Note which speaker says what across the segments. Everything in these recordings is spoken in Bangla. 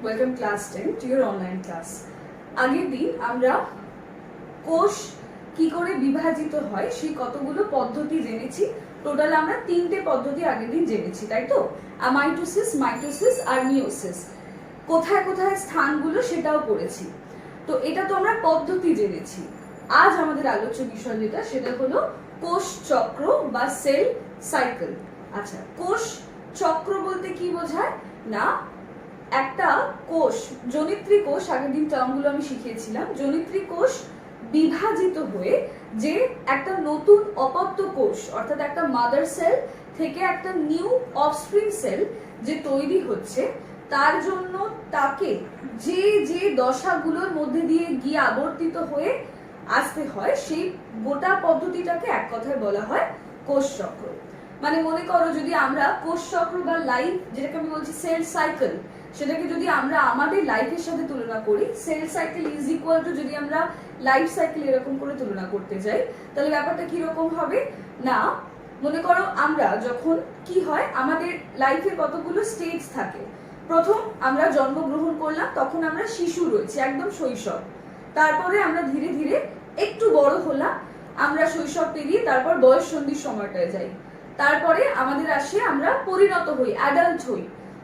Speaker 1: Welcome class 10 to your online class. আগের দিন আমরা কোষ কি করে বিভাজিত হয় সেই কতগুলো পদ্ধতি জেনেছি। টোটাল আমরা 3টে পদ্ধতি আগের দিন জেনেছি, তাই তো? মাইটোসিস, মাইটোসিস আর মিওসিস। কোথায় কোথায় স্থানগুলো সেটাও পড়েছি। তো এটা তো আমরা পদ্ধতি জেনেছি। আজ আমাদের আলোচ্য বিষয় যেটা সেটা হলো কোষ চক্র বা সেল সাইকেল। আচ্ছা, কোষ চক্র বলতে কি বোঝায় না, একটা কোষ, জনিত্রী কোষ, আগের দিন টার্মগুলো আমি শিখিয়েছিলাম। জনিত্রী কোষ বিভাজিত হয়ে যে একটা নতুন অপত্য কোষ অর্থাৎ একটা মাদার সেল থেকে একটা নিউ অফস্প্রিং সেল যে তৈরি হচ্ছে, তার জন্য তাকে যে যে দশাগুলোর মধ্যে দিয়ে গিয়ে আবর্তিত হয়ে আসতে হয়, সেই গোটা পদ্ধতিটাকে এক কথায় বলা হয় কোষ চক্র। মানে মনে করো, যদি আমরা কোষ চক্র বা লাইফ, যেটাকে আমি বলছি সেল সাইকেল, সেটাকে যদি আমরা আমাদের লাইফের সাথে তুলনা করি, cell cycle is equal to যদি আমরা লাইফ সাইকেল এরকম করে তুলনা করতে যাই, তাহলে ব্যাপারটা কিরকম হবে না, মনে করো আমরা যখন কি হয়, আমাদের লাইফের কতগুলো স্টেজ থাকে। প্রথম আমরা জন্মগ্রহণ করলাম, তখন আমরা শিশু রয়েছি, একদম শৈশব। তারপরে আমরা ধীরে ধীরে একটু বড় হলাম, আমরা শৈশব পেরিয়ে তারপর বয়স সন্ধির সময়টায় যাই। তারপরে আমাদের আসে, আমরা পরিণত হই, অ্যাডাল্ট হই,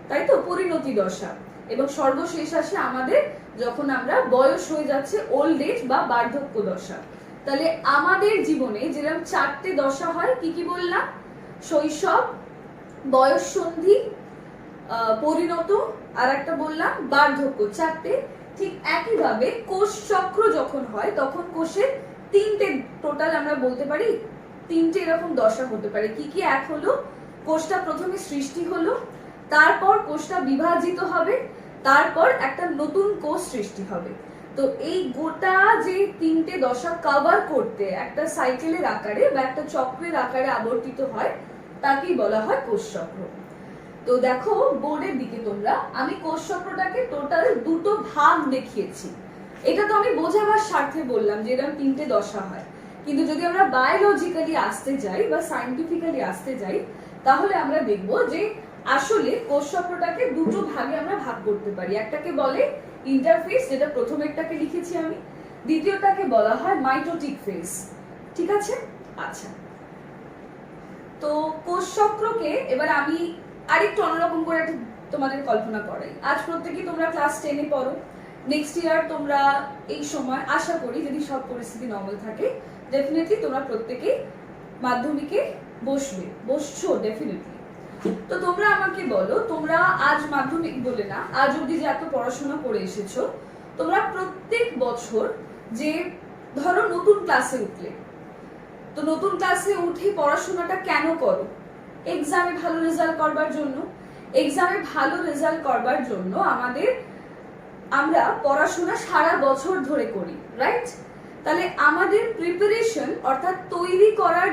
Speaker 1: তাই তো, পরিণতি দশা। এবং সর্বশেষ আসে আমাদের যখন আমরা বয়স হয়ে যাচ্ছে, ওল্ড এজ বা বার্ধক্য দশা। তাহলে আমাদের জীবনে যেরকম 4টে দশা হয়, কি কি বললাম? শৈশব, বয়স সন্ধি, পরিণত, আর একটা বললাম বার্ধক্য। 4টে। ঠিক একইভাবে কোষ চক্র যখন হয়, তখন কোষের 3টে, টোটাল আমরা বলতে পারি 3টে এরকম দশা হতে পারে। কি কি? এক হলো কোষটা প্রথমে সৃষ্টি হলো, তারপর কোষটা বিভাজিত হবে, তারপর একটা নতুন কোষ সৃষ্টি হবে। তো এই গোটা যে 3টে দশা কভার করতে একটা সাইকেলের আকারে বা একটা চক্রের আকারে আবর্তিত হয়, তাকেই বলা হয় কোষ চক্র। তো দেখো বোর্ডের দিকে তোমরা, আমি কোষ চক্রটাকে টোটাল 2টো ভাগ দেখিয়েছি। এটা তো আমি বোঝাবার স্বার্থে বললাম যে এরকম 3টে দশা হয়, কিন্তু যদি আমরা বায়োলজিক্যালি আসতে যাই বা সায়েন্টিফিক্যালি আসতে যাই, তাহলে আমরা দেখব যে আসলে কোষ চক্রটাকে 2টো ভাগে আমরা ভাগ করতে পারি। একটাকে বলে ইন্টারফেস, যেটা প্রথম একটাকে লিখেছি আমি, দ্বিতীয়টাকে বলা হয় মাইটোটিক ফেজ। ঠিক আছে? আচ্ছা, তো কোষ চক্রকে এবার আমি আরেকটু অন্যরকম করে একটা তোমাদের কল্পনা করাই। আজ প্রত্যেকেই তোমরা ক্লাস 10-এ পড়ো। নেক্সট ইয়ার তোমরা এই সময়, আশা করি যদি সব পরিস্থিতি নর্মাল থাকে, ডেফিনেটলি তোমরা প্রত্যেকেই মাধ্যমিকে বসছো ডেফিনেটলি। তো তোমরা আমাকে বলো, তোমরা আজ মাধ্যমিক বলে না, আজ অব্দি যে এত পড়াশোনা করে এসেছো, তোমরা প্রত্যেক বছর যে ধরো নতুন ক্লাসে উঠলে, তো নতুন ক্লাসে উঠে পড়াশোনাটা কেন করো? এক্সামে ভালো রেজাল্ট করবার জন্য। এক্সামে ভালো রেজাল্ট করবার জন্য আমরা পড়াশোনা সারা বছর ধরে করি, রাইট? তাহলে আমাদের প্রিপারেশন অর্থাৎ তৈরি করার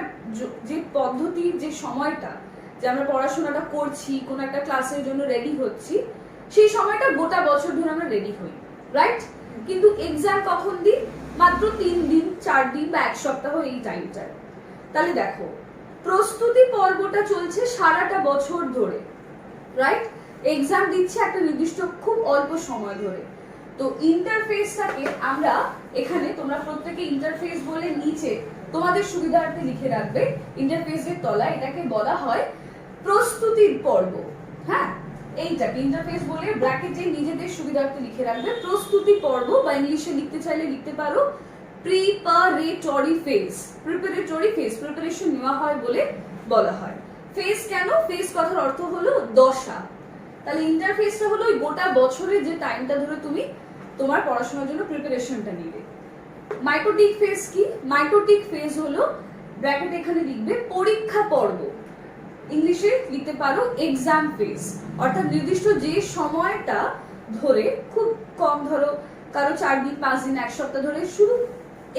Speaker 1: যে পদ্ধতি, যে সময়টা যে আমরা পড়াশোনাটা করছি, কোনো একটা ক্লাসের জন্য রেডি হচ্ছি, সেই সময়টা গোটা বছর ধরে আমরা রেডি হই, রাইট? কিন্তু এক্সাম কখন দিই? মাত্র 3 দিন, 4 দিন বা 1 সপ্তাহ, এই টাইমটায়। তাহলে দেখো, প্রস্তুতি পর্বটা চলছে সারাটা বছর ধরে, রাইট? এক্সাম দিচ্ছে একটা নির্দিষ্ট খুব অল্প সময় ধরে। তো ইন্টারফেসটাকে আমরা এখানে, তোমরা প্রত্যেকে ইন্টারফেস বলে নিচে তোমাদের সুবিধার্থে লিখে রাখবে, ইন্টারফেসের তলায় এটাকে বলা হয় প্রস্তুতির পর্ব। হ্যাঁ, এইটাকে ইন্টারফেস বলে ব্র্যাকেটে নিজেদের সুবিধার্থে লিখে রাখবে প্রস্তুতি পর্ব, বা ইংলিশে লিখতে চাইলে লিখতে পারো preparatory phase. Preparatory phase, preparation নেওয়া হয় বলে বলা হয়। ফেজ কেন? ফেজ কথার অর্থ হলো দশা। তাহলে ইন্টারফেসটা হলো ওই গোটা বছরের যে টাইমটা ধরে তুমি তোমার পড়াশোনার জন্য প্রিপারেশনটা নিবে। মাইটোটিক ফেজ কি? মাইটোটিক ফেজ হলো, ব্র্যাকেট এখানে লিখবে পরীক্ষা পর্ব, ইংলিশে লিখতে পারো এক্সাম ফেজ। অর্থাৎ নির্দিষ্ট যে সময়টা ধরে, খুব কম ধরো কারো 4 দিন, 5 দিন, 1 সপ্তাহ ধরে শুধু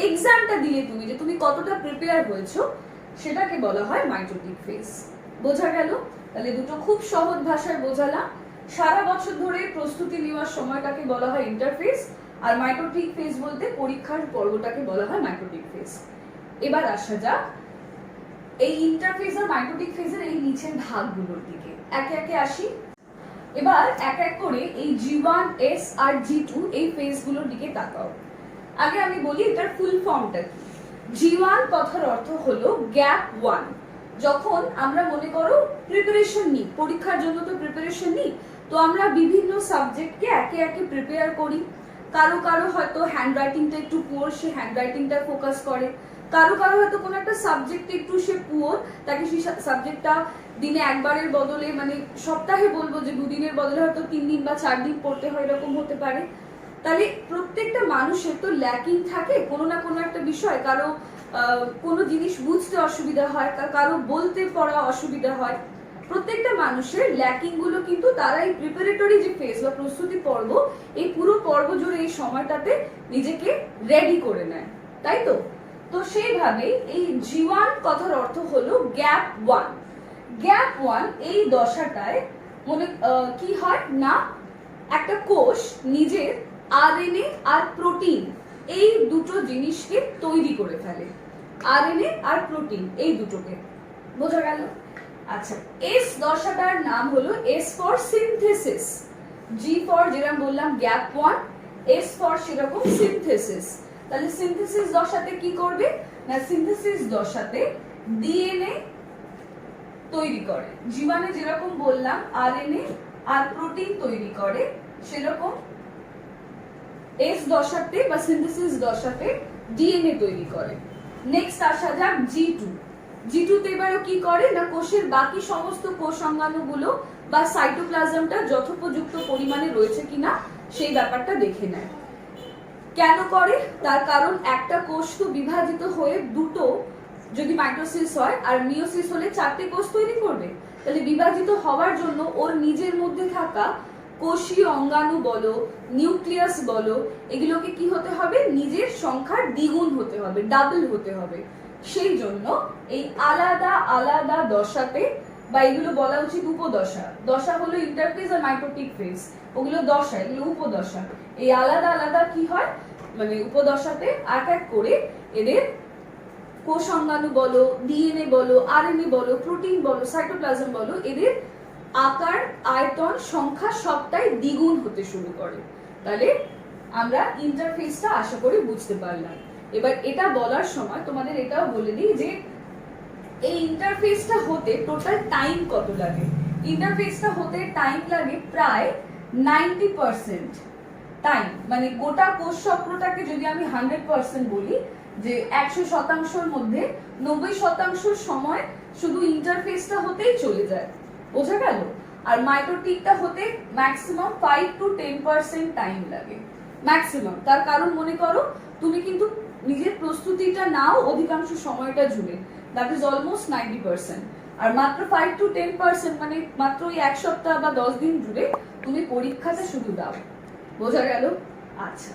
Speaker 1: এক্সামটা দিয়ে তুমি যে তুমি কতটা প্রিপেয়ার হয়েছো, সেটাকে বলা হয় মাইটোটিক ফেজ। বোঝা গেল? তাহলে দুটো খুব সহজ ভাষায় বোঝালাম। সারা বছর ধরে প্রস্তুতি নেওয়ার সময়টাকে বলা হয় ইন্টারফেস, আর মাইটোটিক ফেজ বলতে পরীক্ষার পর্বটাকে বলা হয় মাইটোটিক ফেজ। এবার আসা যাক এই ইন্টারফেস আর মাইটোটিক ফেজের এই নিচের ভাগগুলোর দিকে, একে একে আসি। এবার এক এক করে এই G1, S আর G2 এই ফেজগুলোর দিকে তাকাও। আগে আমি বলি এটার ফুল ফর্মটা কি। G1 কথার অর্থ হলো গ্যাপ 1। যখন আমরা মনে করো প্রিপারেশন নিই, পরীক্ষার জন্য তো প্রিপারেশন নিই, তো আমরা বিভিন্ন সাবজেক্টকে একে একে প্রিপেয়ার করি। কারো কারো হয়তো হ্যান্ডরাইটিংটা একটু পুয়ার, সে হ্যান্ডরাইটিংটা ফোকাস করে। কারো কারো হয়তো কোনো একটা সাবজেক্টে একটু সে পুয়ার, তাকে সেই সাবজেক্টটা দিনে একবারের বদলে মানে সপ্তাহে বলবো যে 2 দিনের বদলে হয়তো 3 দিন বা 4 দিন পড়তে হয়, এরকম হতে পারে। তাহলে প্রত্যেকটা মানুষের তো ল্যাকিং থাকে কোনো না কোনো একটা বিষয়। কারো কোনো জিনিস বুঝতে অসুবিধা হয়, কারো বলতে পড়া অসুবিধা হয়। প্রত্যেকটা মানুষের ল্যাকিং গুলো কিন্তু তারা এই প্রিপারেটরি যে ফেজ বা প্রস্তুতি পর্ব, এই পুরো পর্ব জুড়ে এই সময়টাতে নিজেকে রেডি করে নেয়, তাই তো? তো সেইভাবেই এই G1 কথার অর্থ হলো গ্যাপ 1। গ্যাপ 1 এই দশাটায় মনে কি হয় না, একটা কোষ নিজের আরএনএ আর প্রোটিন এই দুটো জিনিসকে তৈরি করে ফেলে। আরএনএ আর প্রোটিন এই দুটোকে, বোঝা গেল? আচ্ছা, এস দশাটার নাম হলো S for synthesis. G for যেরকম বললাম গ্যাপ 1, এস ফর সেরকম সিনথেসিস। তাহলে সিনথেসিস দশাতে কি করবে না, সিনথেসিস দশাতে ডিএনএ তৈরি করে। জীবাণু যেরকম বললাম আরএনএ আর প্রোটিন তৈরি করে, সেরকম এস দশাতে বা সিনথেসিস দশাতে ডিএনএ তৈরি করে। নেক্সট আসা যাক G2। G2 তে এবারে কি করে না, কোষের বাকি সমস্ত কোষ অঙ্গাণুগুলো বা সাইটোপ্লাজমটা যথোপযুক্ত পরিমাণে রয়েছে কিনা সেই ব্যাপারটা দেখে নেয়। কেন করে? তার কারণ একটা কোষ তো বিভাজিত হয়ে দুটো, যদি মাইটোসিস হয় আর মিওসিস হলে 4টে কোষ তৈরি করবে। তাহলে বিভাজিত হওয়ার জন্য ওর নিজের মধ্যে থাকা কোষীয় অঙ্গাণু বলো, নিউক্লিয়াস বলো, এগুলোকে কি হতে হবে, নিজের সংখ্যার দ্বিগুণ হতে হবে, ডাবল হতে হবে। সেই জন্য এই আলাদা আলাদা দশাতে, বা এগুলো বলা উচিত উপদশা, দশা হলো ইন্টারফেজ আর মাইটোটিক ফেজ, ওগুলো দশা, এগুলো উপদশা। এই আলাদা আলাদা কি হয় মানে উপদশাতে এক এক করে এদের কোষ অঙ্গাণু বলো, ডিএনএ বলো, আরএনএ বলো, প্রোটিন বলো, সাইটোপ্লাজম বলো, এদের আকার, আয়তন, সংখ্যা সবটাই দ্বিগুণ হতে শুরু করে। তাহলে আমরা ইন্টারফেসটা আশা করি বুঝতে পারলাম। এবার এটা বলার সময় তোমাদের এটাও বলে দিই যে এই ইন্টারফেসটা হতে টোটাল টাইম কত লাগে। ইন্টারফেসটা হতে টাইম লাগে প্রায় 90% টাইম। মানে গোটা কোষ চক্রটাকে যদি আমি 100% বলি, যে 100%র মধ্যে 90% সময় শুধু ইন্টারফেসটা হতেই চলে যায়, বোঝা গেল? আর মাইটোটিকটা হতে ম্যাক্সিমাম 5 to 10% টাইম লাগে, ম্যাক্সিমাম। তার কারণ মনে করো তুমি কিন্তু নিজের প্রস্তুতিটা নাও অধিকাংশ সময়টা জুড়ে, দ্যাট ইজ অলমোস্ট 90%। আর মাত্র 5 to 10% মানে মাত্র ওই 1 সপ্তাহ বা 10 দিন জুড়ে তুমি পরীক্ষাটা শুধু দাও, বোঝা গেল? আচ্ছা,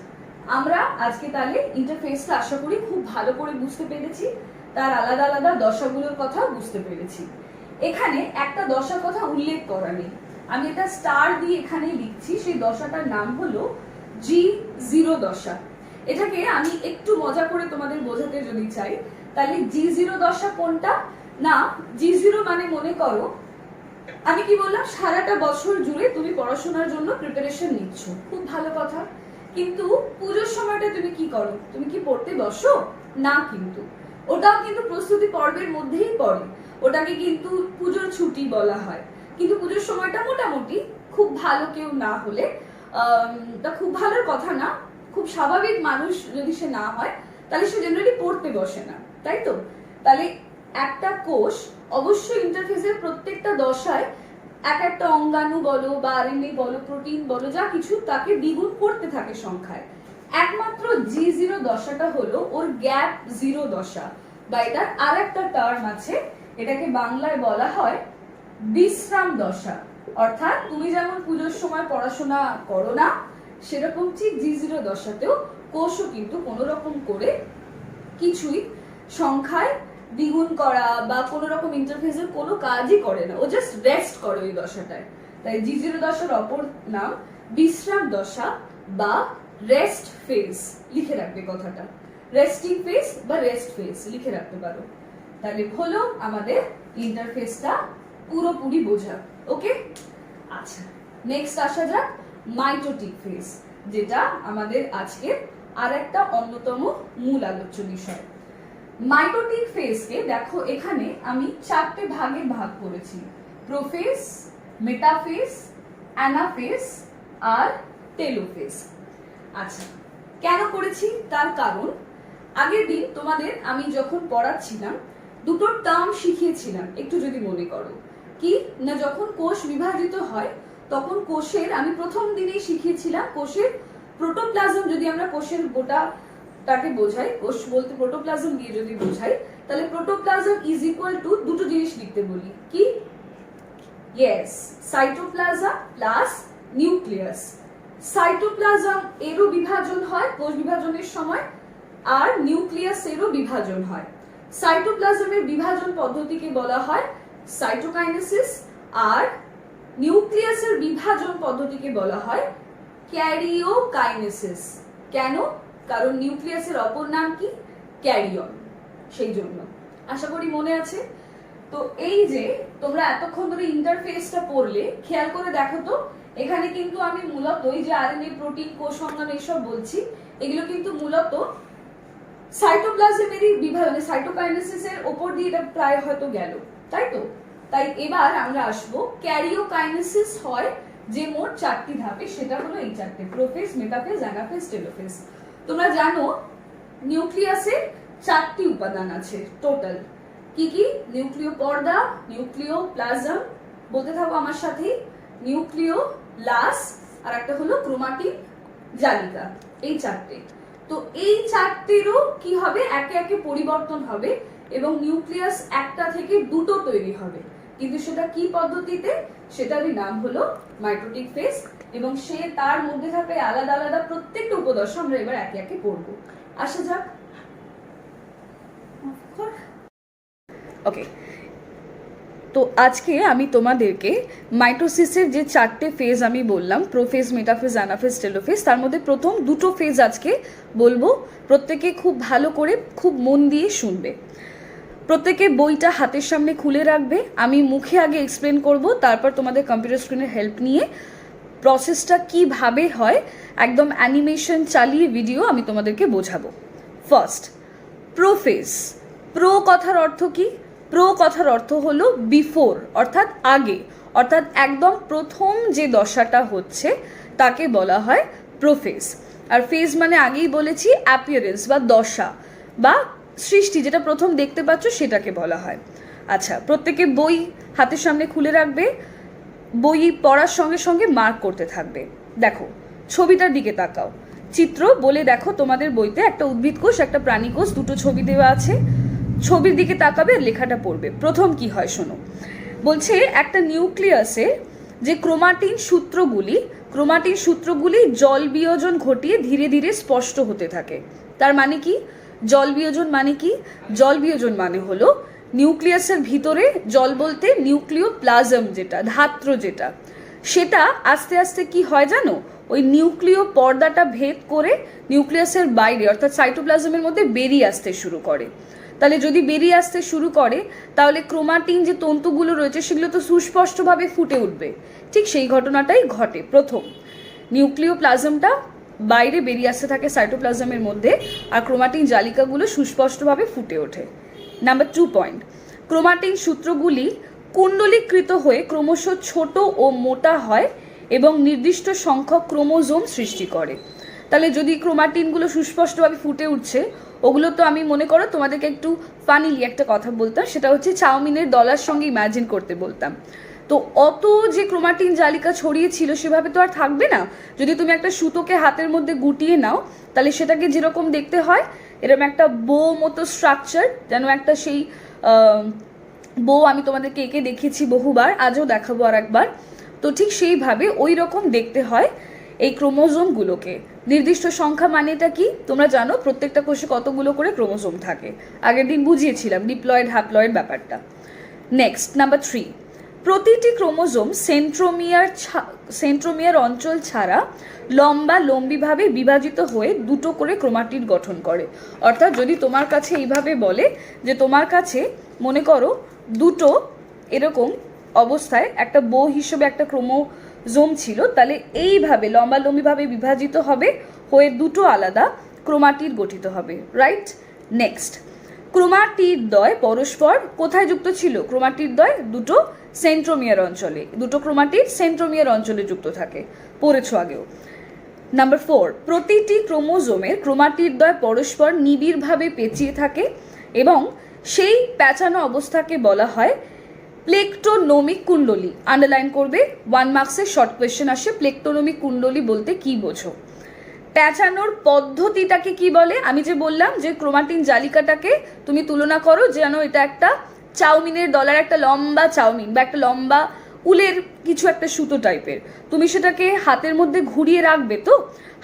Speaker 1: আমরা আজকে তাহলে ইন্টারফেসটা আশা করি খুব ভালো করে বুঝতে পেরেছি, তার আলাদা আলাদা দশাগুলোর কথা বুঝতে পেরেছি। এখানে একটা দশার কথা উল্লেখ করা নেই, আমি এটা স্টার দিয়ে এখানে লিখছি। সেই দশাটার নাম হলো G0 দশা। এটাকে আমি একটু মজা করে তোমাদের বোঝাতে যদি চাই, তাহলে G0 দশা কোনটা না, G0 মানে মনে করো আমি কি বললাম, সারাটা বছর জুড়ে তুমি পড়াশোনার জন্য প্রিপারেশন নিচ্ছ, খুব ভালো কথা। কিন্তু পুজোর সময়টা তুমি কি করো, তুমি কি পড়তে বসো না, কিন্তু ওটাও কিন্তু প্রস্তুতি পর্বের মধ্যেই পড়ে, ওটাকে কিন্তু পুজোর ছুটি বলা হয়। কিন্তু পুজোর সময়টা মোটামুটি খুব ভালো কেউ না হলে, খুব ভালোর কথা না, খুব স্বাভাবিক মানুষ যদি সে না হয়, তাহলে সে জেনারেলি পড়তে বসে না, তাই তো? তাহলে একটা কোষ অবশ্যই ইন্টারফেসের প্রত্যেকটা দশায় এক একটা অঙ্গাণু বলো বা আরএনএ বলো, প্রোটিন বলো, যা কিছু তাকে দ্বিগুণ করতে থাকে সংখ্যায়। একমাত্র G0 দশাটা হলো ওর গ্যাপ 0 দশা, বা এটার আর একটা টার্ম আছে, এটাকে বাংলায় বলা হয় বিশ্রাম দশা। অর্থাৎ তুমি যেমন পুজোর সময় পড়াশোনা করো না, সেরকম ঠিক G0 দশাতেও কোষও কিন্তু কোনো রকম করে কিছুই সংখ্যায় দ্বিগুণ করা বা কোনো রকম ইন্টারফেসের কোনো কাজই করে না, ও জাস্ট রেস্ট করে ওই দশাটায়। তাই G0 দশার অপর নাম বিশ্রাম দশা বা রেস্ট ফেজ, লিখে রাখবে কথাটা, রেস্টিং ফেজ বা রেস্ট ফেজ লিখে রাখতে পারো। তাহলে হলো আমাদের ইন্টারফেসটা পুরোপুরি বোঝা। ওকে, আচ্ছা নেক্সট আসা যাক মাইটোটিক ফেজ, যেটা আমাদের আজকের আর একটা অন্যতম মূল আলোচ্য বিষয়। মাইটোটিক ফেজকে দেখো এখানে আমি 4টে ভাগে ভাগ করেছি, প্রোফেজ, মেটাফেজ, অ্যানাফেজ আর টেলোফেজ। আচ্ছা, কেন করেছি তার কারণ, আগের দিন তোমাদের আমি যখন পড়াচ্ছিলাম দুটো টার্ম শিখিয়েছিলাম, একটু যদি মনে করো, কি না যখন কোষ বিভাজিত হয় তখন কোষের, আমি প্রথম দিনেই শিখিয়েছিলাম কোষের প্রোটোপ্লাজম, যদি আমরা কোষের গোটাটাকে বোঝাই, কোষ বলতে প্রোটোপ্লাজম দিয়ে যদি বোঝাই, তাহলে প্রোটোপ্লাজম ইজ ইকুয়াল টু দুটো জিনিস লিখতে বলি, কি? Yes, cytoplasm plus nucleus. Cytoplasm এরও বিভাজন হয় কোষ বিভাজনের সময়, আর নিউক্লিয়াস এরও বিভাজন হয়। সাইটোপ্লাজমের বিভাজন পদ্ধতিকে বলা হয় সাইটোকাইনেসিস, আর নিউক্লিয়াসের বিভাজন পদ্ধতিকে বলা হয় ক্যারিওকাইনেসিস। কেন? কারণ নিউক্লিয়াসের অপর নাম কি? ক্যারিয়ন, সেই জন্য। আশা করি মনে আছে। তো এই যে তোমরা এতক্ষণ ধরে ইন্টারফেসটা পড়লে, খেয়াল করে দেখো তো, এখানে কিন্তু আমি মূলত এই যে আরএনএ, প্রোটিন, কোষ সংজ্ঞান এইসব বলছি, এগুলো কিন্তু মূলত সাইটোপ্লাজমেরই বিভাজন, সাইটোকাইনেসিসের ওপর দিয়ে এটা প্রায় হয়তো গেল, তাই তো? তাই এবার আমরা আসবো ক্যারিওকাইনেসিস হয় যে মোট 4টি ধাপে, সেটা হলো এই 4টে, প্রোফেজ, মেটাফেজ, অ্যানাফেজ, টেলোফেজ। তোমরা জানো নিউক্লিয়াসে 4টি উপাদান আছে টোটাল, কি কি? নিউক্লিয় পর্দা, নিউক্লিয় প্লাজম, বলতে থাকো আমার সাথে, নিউক্লিয় লাস, আর একটা হলো ক্রোমাটিন জালিকা, এই 4টে। তো এই 4টিরও কি হবে? একে একে পরিবর্তন হবে এবং নিউক্লিয়াস একটা থেকে দুটো তৈরি হবে, কিন্তু সেটা কি পদ্ধতিতে? সেটারই নাম হলো মাইটোটিক ফেজ, এবং সে তার মধ্যে থাকে আলাদা আলাদা প্রত্যেকটা উপদর্শ আমরা এবার একে একে পড়বো। আসা যাক। ওকে, তো আজকে আমি তোমাদেরকে মাইটোসিসের যে 4টে ফেজ আমি বললাম, প্রোফেজ, মেটাফেজ, অ্যানাফেজ, টেলোফেজ, তার মধ্যে প্রথম দুটো ফেজ আজকে বলবো। প্রত্যেকে খুব ভালো করে খুব মন দিয়ে শুনবে। প্রত্যেকে বইটা হাতের সামনে খুলে রাখবে, আমি মুখে আগে এক্সপ্লেন করব, তারপর তোমাদের কম্পিউটার স্ক্রিনের হেল্প নিয়ে প্রসেসটা কিভাবে হয় একদম অ্যানিমেশন চালিয়ে ভিডিও আমি তোমাদেরকে বোঝাবো। First, prophase. প্রো কথার অর্থ কি? প্রো কথার অর্থ হলো বিফোর, অর্থাৎ আগে, অর্থাৎ একদম প্রথম যে দশাটা হচ্ছে তাকে বলা হয় প্রোফেজ। আর ফেজ মানে আগেই বলেছি অ্যাপিয়ারেন্স বা দশা বা সৃষ্টি, যেটা প্রথম দেখতে পাচ্ছ সেটাকে বলা হয়। আচ্ছা, প্রত্যেকে বই হাতের সামনে খুলে রাখবে, বই পড়ার সঙ্গে সঙ্গে মার্ক করতে থাকবে। দেখো ছবিটার দিকে তাকাও, চিত্র বলে দেখো তোমাদের বইতে একটা উদ্ভিদ কোষ, একটা প্রাণী কোষ, দুটো ছবি দেওয়া আছে, ছবির দিকে তাকাবে আর লেখাটা পড়বে। প্রথম কি হয় শোনো, বলছে একটা নিউক্লিয়াসে যে ক্রোমাটিন সূত্রগুলি জল বিয়োজন ঘটিয়ে ধীরে ধীরে স্পষ্ট হতে থাকে। তার মানে কি? জল বিয়োজন মানে কি? জল বিয়োজন মানে হলো নিউক্লিয়াসের ভিতরে, জল বলতে নিউক্লিয় প্লাজম, যেটা ধাত্র, যেটা সেটা আস্তে আস্তে কি হয় জানো, ওই নিউক্লিয় পর্দাটা ভেদ করে নিউক্লিয়াসের বাইরে অর্থাৎ সাইটোপ্লাজমের মধ্যে বেরিয়ে আসতে শুরু করে। তাহলে যদি বেরিয়ে আসতে শুরু করে তাহলে ক্রোমাটিন যে তন্তুগুলো রয়েছে সেগুলো তো সুস্পষ্টভাবে ফুটে উঠবে। ঠিক সেই ঘটনাটাই ঘটে। প্রথম নিউক্লিয় প্লাজমটা বাইরে বেরিয়ে আসতে থাকে সাইটোপ্লাজমের মধ্যে, আর ক্রোমাটিন জালিকাগুলো সুস্পষ্টভাবে ফুটে ওঠে। নাম্বার 2 পয়েন্ট, ক্রোমাটিন সূত্রগুলি কুণ্ডলীকৃত হয়ে ক্রমশ ছোট ও মোটা হয় এবং নির্দিষ্ট সংখ্যক ক্রোমোজোম সৃষ্টি করে। তাহলে যদি ক্রোমাটিনগুলো সুস্পষ্টভাবে ফুটে উঠছে, ওগুলো তো আমি মনে করো তোমাদেরকে একটু ফানিলি একটা কথা বলতাম, সেটা হচ্ছে চাউমিনের দলার সঙ্গে ইমাজিন করতে বলতাম। তো অত যে ক্রোমাটিন জালিকা ছড়িয়ে ছিল সেভাবে তো আর থাকবে না। যদি তুমি একটা সুতোকে হাতের মধ্যে গুটিয়ে নাও তাহলে সেটাকে যেরকম দেখতে হয়, এরকম একটা বো মতো স্ট্রাকচার, যেন একটা সেই বো আমি তোমাদেরকে এঁকে দেখিয়েছি বহুবার, আজও দেখাবো আর একবার। তো ঠিক সেইভাবে ওই রকম দেখতে হয় এই ক্রোমোজোমগুলোকে। নির্দিষ্ট সংখ্যা মানে এটা কি তোমরা জানো, প্রত্যেকটা কোষে কতগুলো করে ক্রোমোজোম থাকে, আগের দিন বুঝিয়েছিলাম ডিপ্লয়েড হ্যাপ্লয়েড ব্যাপারটা। নেক্সট নাম্বার 3, প্রতিটি ক্রোমোজোম সেন্ট্রোমিয়ার অঞ্চল ছাড়া লম্বিভাবে বিভাজিত হয়ে দুটো করে ক্রোমাটিড গঠন করে। অর্থাৎ যদি তোমার কাছে এইভাবে বলে যে তোমার কাছে মনে করো দুটো এরকম অবস্থায় একটা বো হিসেবে একটা জোম ছিল, তাহলে এইভাবে লম্বালম্বিভাবে বিভাজিত হবে, হয়ে দুটো আলাদা ক্রোমাটিড গঠিত হবে, রাইট? নেক্সট, ক্রোমাটিড দ্বয় পরস্পর কোথায় যুক্ত ছিল? ক্রোমাটিড দ্বয় দুটো সেন্ট্রোমিয়ার অঞ্চলে, দুটো ক্রোমাটিড সেন্ট্রোমিয়ার অঞ্চলে যুক্ত থাকে, পড়েছো আগেও। নাম্বার 4, প্রতিটি ক্রোমোজোমের ক্রোমাটিড দ্বয় পরস্পর নিবিড়ভাবে পেঁচিয়ে থাকে এবং সেই পেঁচানো অবস্থাকে বলা হয় প্লেকটোনোমিক কুণ্ডলী। আন্ডারলাইন করবে, 1 মার্কসের শর্ট কোয়েশ্চেন আসে, প্লেকটোনোমিক কুণ্ডলী বলতে কি বোঝো? পেঁচানোর পদ্ধতিটাকে কি বলে? আমি যে বললাম যে ক্রোমাটিন জালিকাটাকে তুমি তুলনা করো যেন এটা একটা চাউমিনের ডলার, একটা লম্বা চাউমিন বা একটা লম্বা উলের কিছু একটা সুতো টাইপের, তুমি সেটাকে হাতের মধ্যে ঘুরিয়ে রাখবে, তো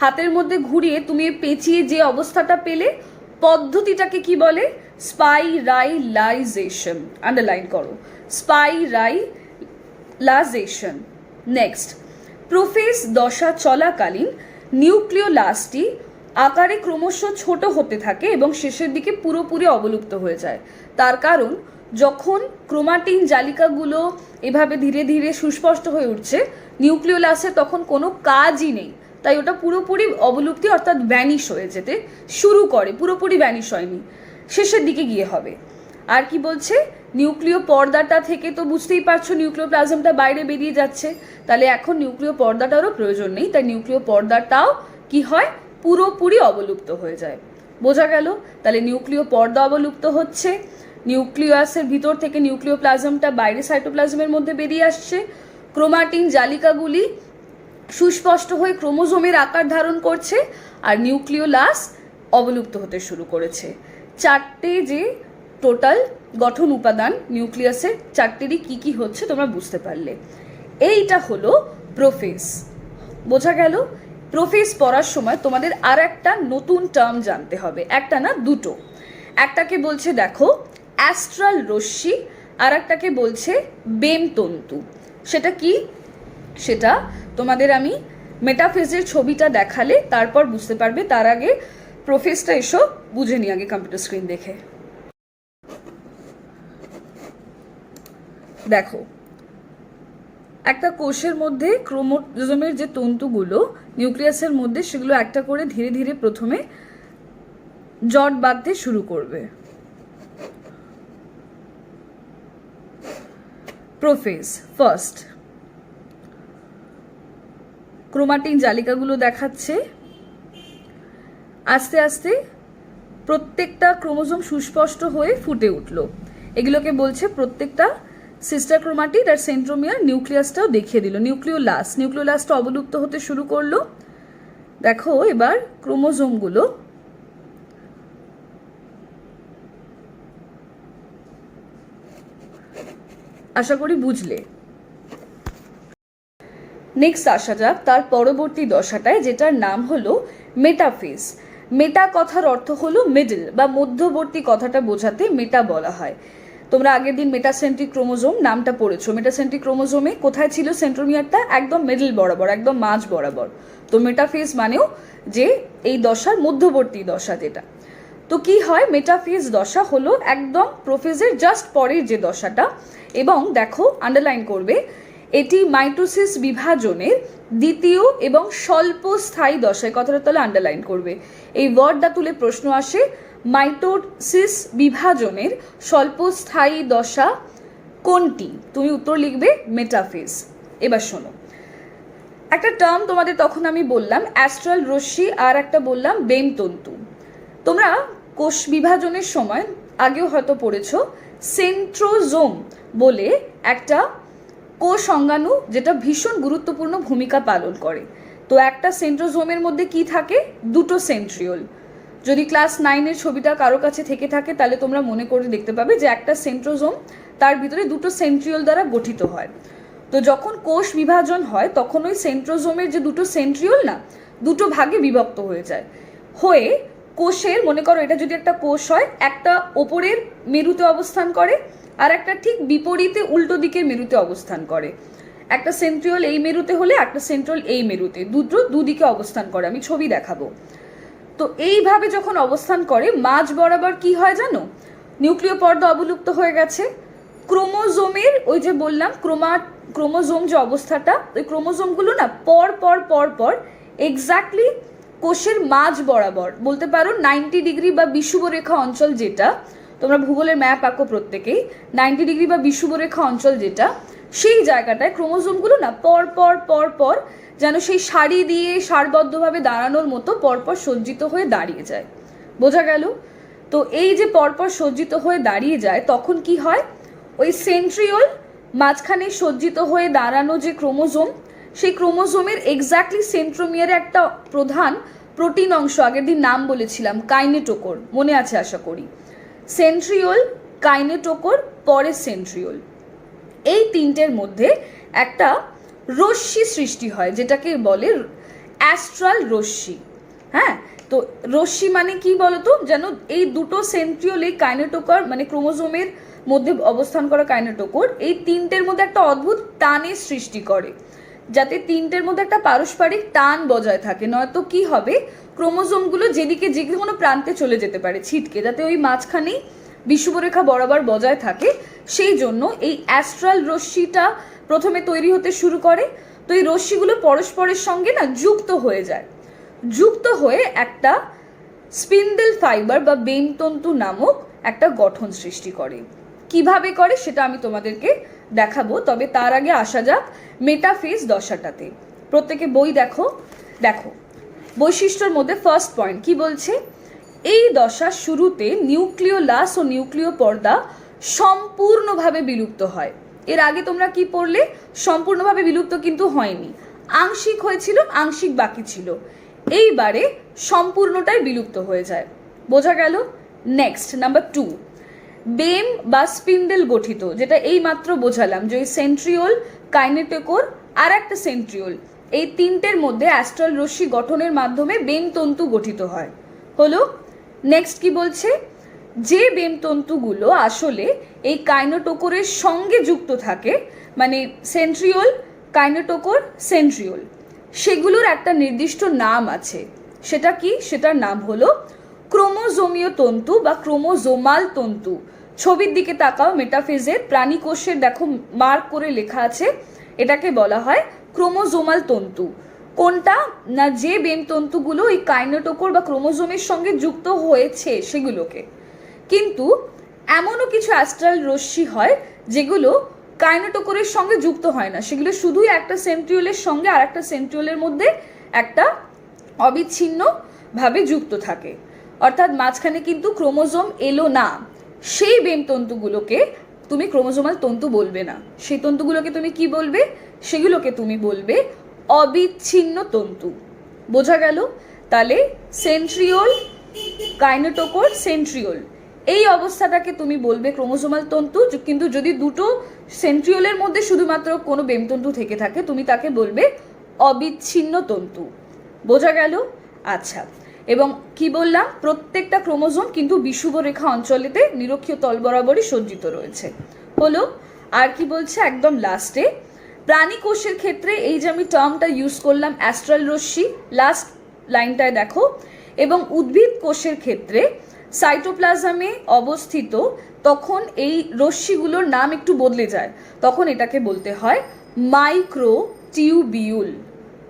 Speaker 1: হাতের মধ্যে ঘুরিয়ে তুমি পেঁচিয়ে যে অবস্থাটা পেলে, পদ্ধতিটাকে কি বলে? স্পাইরাইলাইজেশন। আন্ডারলাইন করো, স্পাইরাইলাইজেশন। নেক্সট, প্রোফেজ দশা চলাকালীন নিউক্লিওলাসটি আকারে ক্রমশ ছোট হতে থাকে এবং শেষের দিকে পুরোপুরি অবলুপ্ত হয়ে যায়। তার কারণ, যখন ক্রোমাটিন জালিকাগুলো এভাবে ধীরে ধীরে সুস্পষ্ট হয়ে উঠছে, নিউক্লিওলাসে তখন কোনো কাজই নেই, তাই ওটা পুরোপুরি অবলুপ্তি অর্থাৎ ভ্যানিশ হয়ে যেতে শুরু করে, পুরোপুরি ভ্যানিশ হয়নি, শেষের দিকে গিয়ে হবে। আর কি বলছে? নিউক্লিয় পর্দাটা থেকে তো বুঝতেই পারছো নিউক্লিওপ্লাজমটা বাইরে বেরিয়ে যাচ্ছে, তাহলে এখন নিউক্লিয় পর্দাটারও প্রয়োজন নেই, তাই নিউক্লিয় পর্দাটাও কি হয়? পুরোপুরি অবলুপ্ত হয়ে যায়। বোঝা গেল? তাহলে নিউক্লিয় পর্দা অবলুপ্ত হচ্ছে, নিউক্লিয়াসের ভিতর থেকে নিউক্লিওপ্লাজমটা বাইরে সাইটোপ্লাজমের মধ্যে বেরিয়ে আসছে, ক্রোমাটিন জালিকাগুলি সুস্পষ্ট হয়ে ক্রোমোজোমের আকার ধারণ করছে, আর নিউক্লিওলাস অবলুপ্ত হতে শুরু করেছে। চারটে যে টোটাল গঠন উপাদান নিউক্লিয়াসের, চারটেরই কি কি হচ্ছে তোমরা বুঝতে পারলে। এইটা হলো প্রোফেজ। বোঝা গেল? প্রোফেজ পড়ার সময় তোমাদের আর একটা নতুন টার্ম জানতে হবে, একটা না দুটো। একটাকে বলছে দেখো অ্যাস্ট্রাল রশ্মি, আর একটাকে বলছে বেম তন্তু। সেটা কি? সেটা তোমাদের আমি মেটাফেজের ছবিটা দেখালে তারপর বুঝতে পারবে, তার আগে প্রোফেজটা এসো বুঝে নি আগে কম্পিউটার স্ক্রিন দেখে। দেখো, একটা কোষের মধ্যে ক্রোমোজোমের যে তন্তুগুলো নিউক্লিয়াসের মধ্যে, সেগুলো একটা করে ধীরে ধীরে প্রথমে জট বাঁধতে শুরু করবে। প্রোফেজ ফার্স্ট, ক্রোমাটিন জালিকাগুলো দেখাচ্ছে, আস্তে আস্তে প্রত্যেকটা ক্রোমোজোম সুস্পষ্ট হয়ে ফুটে উঠলো। এগুলোকে বলছে প্রত্যেকটা সিস্টার ক্রোমাটিড আর সেন্ট্রোমিয়ার। নিউক্লিয়াসটাও দেখিয়ে দিল, নিউক্লিওলাস। নিউক্লিওলাসটা অবলুপ্ত হতে শুরু করলো। দেখো এবার ক্রোমোজোমগুলো আশা করি বুঝলে। নেক্সট আসা যাক তার পরবর্তী দশাটায়, যেটার নাম হলো মেটাফেজ। মেটা কথার অর্থ হলো মিডল বা মধ্যবর্তী, কথাটা বোঝাতে মেটা বলা হয়। তোমরা আগের দিন মেটাসেন্ট্রিক ক্রোমোজোম নামটা পড়েছো। মেটাসেন্ট্রিক ক্রোমোজোমে কোথায় ছিল সেন্ট্রোমিয়ারটা? একদম মিডল বরাবর, একদম মাঝ বরাবর। তো মেটাফেজ মানেও যে এই দশার মধ্যবর্তী দশা যেটা। তো কি হয়? মেটাফেজ দশা হলো একদম প্রোফেজের জাস্ট পরের যে দশাটা। এবং দেখো আন্ডারলাইন করবে, এটি মাইটোসিস বিভাজনের দ্বিতীয় এবং স্বল্প স্থায়ী দশায়, কথাটা তাহলে আন্ডারলাইন করবে। এই ওয়ার্ডটা তুলে প্রশ্ন আসে, মাইটোসিস বিভাজনের স্বল্প স্থায়ী দশা কোনটি? তুমি উত্তর লিখবে মেটাফেজ। এবার শোনো, একটা টার্ম তোমাদের তখন আমি বললাম অ্যাস্ট্রাল রশ্মি, আর একটা বললাম বেম তন্তু। তোমরা কোষ বিভাজনের সময় আগেও হয়তো পড়েছো সেন্ট্রোজোম বলে একটা কোষ অঙ্গাণু, যেটা ভীষণ গুরুত্বপূর্ণ ভূমিকা পালন করে। তো একটা সেন্ট্রোজোমের মধ্যে কি থাকে? দুটো সেন্ট্রিওল। যদি ক্লাস 9-এর ছবিটা কারো কাছে থেকে থাকে তাহলে তোমরা মনে করে দেখতে পাবে যে একটা সেন্ট্রোজোম, তার ভিতরে দুটো সেন্ট্রিওল দ্বারা গঠিত হয়। তো যখন কোষ বিভাজন হয় তখন ওই সেন্ট্রোজোমের যে দুটো সেন্ট্রিওল না, দুটো ভাগে বিভক্ত হয়ে যায়, হয়ে কোষের, মনে করো এটা যদি একটা কোষ হয়, একটা ওপরের মেরুতে অবস্থান করে আর একটা ঠিক বিপরীতে উল্টো দিকের মেরুতে অবস্থান করে। একটা সেন্ট্রিওল এই মেরুতে হলে একটা সেন্ট্রিওল এই মেরুতে, দুটো দুদিকে অবস্থান করে। আমি ছবি দেখাবো। তো এইভাবে যখন অবস্থান করে মাঝ বরাবর কি হয় জানো? নিউক্লিয় পর্দা অবলুপ্ত হয়ে গেছে। ক্রোমোজোমের ওই যে বললাম ক্রোমোজোম যে অবস্থাটা, ওই ক্রোমোজোমগুলো না পর পর পর পর এক্স্যাক্টলি কোষের মাঝ বরাবর, বলতে পারো 90 ডিগ্রি বা বিষুবরেখা অঞ্চল, যেটা তোমরা ভূগোলের ম্যাপ আঁকো প্রত্যেকেই, 90 ডিগ্রি বা বিষুবরেখা অঞ্চল যেটা, সেই জায়গাটায় ক্রোমোজোমগুলো না পর পর পর পর যেন সেই সারি দিয়ে সারবদ্ধভাবে দাঁড়ানোর মতো পরপর সজ্জিত হয়ে দাঁড়িয়ে যায়। বোঝা গেল? তো এই যে পরপর সজ্জিত হয়ে দাঁড়িয়ে যায়, তখন কি হয়, ওই সেন্ট্রিওল মাঝখানে সজ্জিত হয়ে দাঁড়ানো যে ক্রোমোজোম, সেই ক্রোমোজোমের এক্স্যাক্টলি সেন্ট্রোমিয়ারে একটা প্রধান প্রোটিন অংশ, আগের দিন নাম বলেছিলাম কাইনেটোকোর, মনে আছে আশা করি। সেন্ট্রিওল, কাইনেটোকোর, পরে সেন্ট্রিওল, এই তিনটের মধ্যে একটা রশ্মি সৃষ্টি হয়, যেটাকে বলে অ্যাস্ট্রাল রশ্মি। হ্যাঁ, তো রশ্মি মানে কি বলতো, যেন এই দুটো সেন্ট্রিওল, এই কাইনেটোকর মানে ক্রোমোজোমের মধ্যে অবস্থান করা কাইনেটোকোর, এই তিনটের মধ্যে একটা অদ্ভুত টানের সৃষ্টি করে, যাতে তিনটের মধ্যে একটা পারস্পরিক টান বজায় থাকে, নয়তো কি হবে, ক্রোমোজোমগুলো যেদিকে যে কোনো প্রান্তে চলে যেতে পারে ছিটকে, যাতে ওই মাঝখানেই বিষুবরেখা বরাবর বজায় থাকে। সেই জন্য এই অ্যাস্ট্রাল রশ্মিটা প্রথমে তৈরি হতে শুরু করে। তো এই রশ্মিগুলো পরস্পরের সঙ্গে না যুক্ত হয়ে যায়, যুক্ত হয়ে একটা স্পিন্ডেল ফাইবার বা বেমতন্তু নামক একটা গঠন সৃষ্টি করে। কিভাবে করে সেটা আমি তোমাদেরকে দেখাবো, তবে তার আগে আসা যাক মেটাফেজ দশাটাতে। প্রত্যেকে বই দেখো। দেখো বৈশিষ্ট্যের মধ্যে ফার্স্ট পয়েন্ট কি বলছে, এই দশার শুরুতে নিউক্লিওলাস ও নিউক্লিয় পর্দা সম্পূর্ণভাবে বিলুপ্ত হয়। এর আগে তোমরা কি পড়লে, সম্পূর্ণভাবে বিলুপ্ত কিন্তু হয়নি, আংশিক হয়েছিল, আংশিক বাকি ছিল। এইবারে সম্পূর্ণটাই বিলুপ্ত হয়ে যায়। বোঝা গেল? নেক্সট নাম্বার 2, বেম বা স্পিন্ডেল গঠিত, যেটা এই মাত্র বোঝালাম যে ওই সেন্ট্রিওল, কাইনেটোকোর আর একটা সেন্ট্রিওল, এই তিনটের মধ্যে অ্যাস্ট্রাল রশ্মি গঠনের মাধ্যমে বেম তন্তু গঠিত হয়। হলো? নেক্সট কি বলছে, যে বেম তন্তুগুলো আসলে এই কাইনেটোকোরের সঙ্গে যুক্ত থাকে, মানে সেন্ট্রিওল, কাইনেটোকোর, সেন্ট্রিওল, সেগুলোর একটা নির্দিষ্ট নাম আছে। সেটা কি? সেটার নাম হলো ক্রোমোজোমীয় তন্তু বা ক্রোমোজোমাল তন্তু। ছবির দিকে তাকাও, মেটাফেজের প্রাণী কোষের দেখো মার্ক করে লেখা আছে, এটাকে বলা হয় ক্রোমোজোমাল তন্তু। কোনটা না, যে বেম তন্তুগুলো এই কাইনেটোকোর বা ক্রোমোজোমের সঙ্গে যুক্ত হয়েছে সেগুলোকে। কিন্তু এমনও কিছু অ্যাস্ট্রাল রশ্মি হয় যেগুলো কাইনেটোকোরের সঙ্গে যুক্ত হয় না, সেগুলো শুধুই একটা সেন্ট্রিওলের সঙ্গে আর একটা সেন্ট্রিওলের মধ্যে একটা অবিচ্ছিন্ন ভাবে যুক্ত থাকে, অর্থাৎ মাঝখানে কিন্তু ক্রোমোজোম এলো না। সেই বেম তন্তুগুলোকে তুমি ক্রোমোজোমাল তন্তু বলবে না, সেই তন্তুগুলোকে তুমি কি বলবে? সেগুলোকে তুমি বলবে অবিচ্ছিন্ন তন্তু। বোঝা গেল? তাহলে সেন্ট্রিওল, কাইনেটোকোর, সেন্ট্রিওল, এই অবস্থাটাকে তুমি বলবে ক্রোমোজোমাল তন্তু। কিন্তু যদি দুটো সেন্ট্রিওলের মধ্যে শুধুমাত্র কোনো বেমতন্তু থেকে থাকে, তুমি তাকে বলবে অবিচ্ছিন্ন তন্তু। বোঝা গেল? আচ্ছা, এবং কি বললাম, প্রত্যেকটা ক্রোমোজোম কিন্তু বিষুবরেখা অঞ্চলেতে নিরক্ষীয় তল বরাবরই সজ্জিত রয়েছে। হলো? আর কি বলছে একদম লাস্টে, প্রাণী কোষের ক্ষেত্রে এই যে আমি টার্মটা ইউজ করলাম অ্যাস্ট্রাল রশ্মি, লাস্ট লাইনটায় দেখো, এবং উদ্ভিদ কোষের ক্ষেত্রে সাইটোপ্লাজমে অবস্থিত, তখন এই রশ্মিগুলোর নাম একটু বদলে যায়, তখন এটাকে বলতে হয় মাইক্রোটিউবিউল।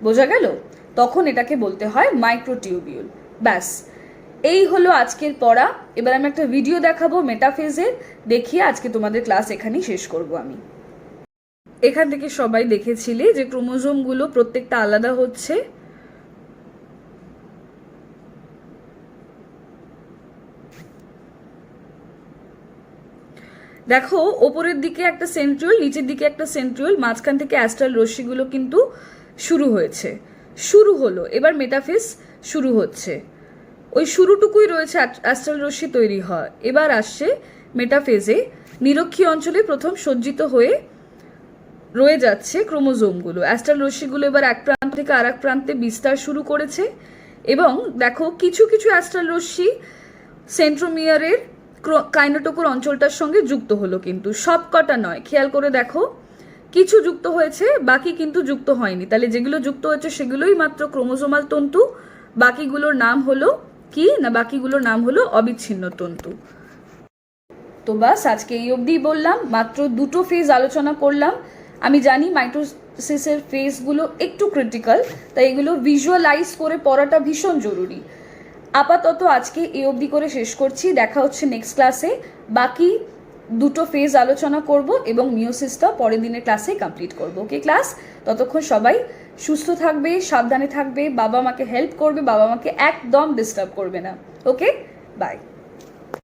Speaker 1: বোঝা গেল? তখন এটাকে বলতে হয় মাইক্রোটিউবিউল। ব্যাস, এই হলো আজকের পড়া। এবার আমি একটা ভিডিও দেখাবো মেটাফেজের, দেখিয়ে আজকে তোমাদের ক্লাস এখানেই শেষ করব আমি। এখান থেকে সবাই দেখেছিলে যে ক্রোমোজোমগুলো প্রত্যেকটা আলাদা হচ্ছে। দেখো ওপরের দিকে একটা সেন্ট্রিওল, নিচের দিকে একটা সেন্ট্রিওল, মাঝখান থেকে অ্যাস্ট্রাল রশ্মিগুলো কিন্তু শুরু হয়েছে, শুরু হলো। এবার মেটাফেজ শুরু হচ্ছে, ওই শুরুটুকুই রয়েছে অ্যাস্ট্রাল রশ্মি তৈরি হয়। এবার আসছে মেটাফেজে নিরক্ষীয় অঞ্চলে প্রথম সজ্জিত হয়ে রয়ে যাচ্ছে ক্রোমোজোমগুলো। অ্যাস্ট্রাল রশ্মিগুলো এবার এক প্রান্ত থেকে আর এক প্রান্তে বিস্তার শুরু করেছে, এবং দেখো কিছু কিছু অ্যাস্ট্রাল রশ্মি সেন্ট্রোমিয়ারের কাইনেটোকোর অঞ্চলটার সঙ্গে যুক্ত হলো, কিন্তু সব কটা নয়। খেয়াল করে দেখো, কিছু যুক্ত হয়েছে, বাকি কিন্তু যুক্ত হয়নি। তাহলে যেগুলো যুক্ত হয়েছে সেগুলোই মাত্র ক্রোমোজোমাল তন্তু, বাকিগুলোর নাম হলো কি না, বাকিগুলোর নাম হলো অবিচ্ছিন্ন তন্তু। তো বাস আজকে এই অবধিই বললাম, মাত্র 2টো ফেজ আলোচনা করলাম। আমি জানি মাইটোসিসের ফেজগুলো একটু ক্রিটিক্যাল, তাই এগুলো ভিজুয়ালাইজ করে পড়াটা ভীষণ জরুরি। আপাতত আজকে এই অবধি করে শেষ করছি, দেখা হচ্ছে নেক্সট ক্লাসে। বাকি 2টো ফেজ আলোচনা করব এবং মিওসিসটা পরের দিনের ক্লাসে কমপ্লিট করব। ওকে ক্লাস, ততক্ষণ সবাই সুস্থ থাকবে, সাবধানে থাকবে, বাবা মাকে হেল্প করবে, বাবা মাকে একদম ডিস্টার্ব করবে না। ওকে, বাই।